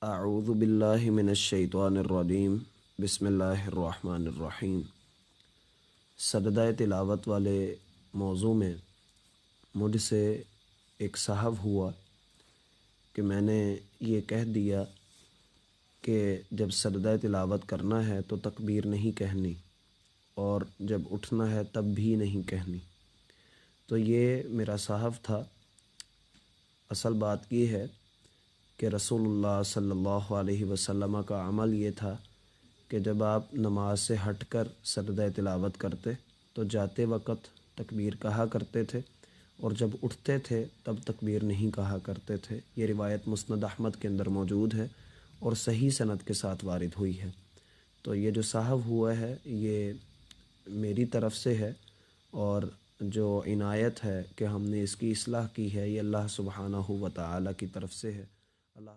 اعوذ باللہ من الشیطان الرجیم بسم اللہ الرحمن الرحیم۔ سجدہ تلاوت والے موضوع میں مجھ سے ایک سہو ہوا کہ میں نے یہ کہہ دیا کہ جب سجدہ تلاوت کرنا ہے تو تکبیر نہیں کہنی اور جب اٹھنا ہے تب بھی نہیں کہنی۔ تو یہ میرا سہو تھا۔ اصل بات یہ ہے کہ رسول اللہ صلی اللہ علیہ وسلم کا عمل یہ تھا کہ جب آپ نماز سے ہٹ کر سجدہ تلاوت کرتے تو جاتے وقت تکبیر کہا کرتے تھے اور جب اٹھتے تھے تب تکبیر نہیں کہا کرتے تھے۔ یہ روایت مسند احمد کے اندر موجود ہے اور صحیح سند کے ساتھ وارد ہوئی ہے۔ تو یہ جو سہو ہوا ہے یہ میری طرف سے ہے، اور جو عنایت ہے کہ ہم نے اس کی اصلاح کی ہے یہ اللہ سبحانہ و تعالی کی طرف سے ہے۔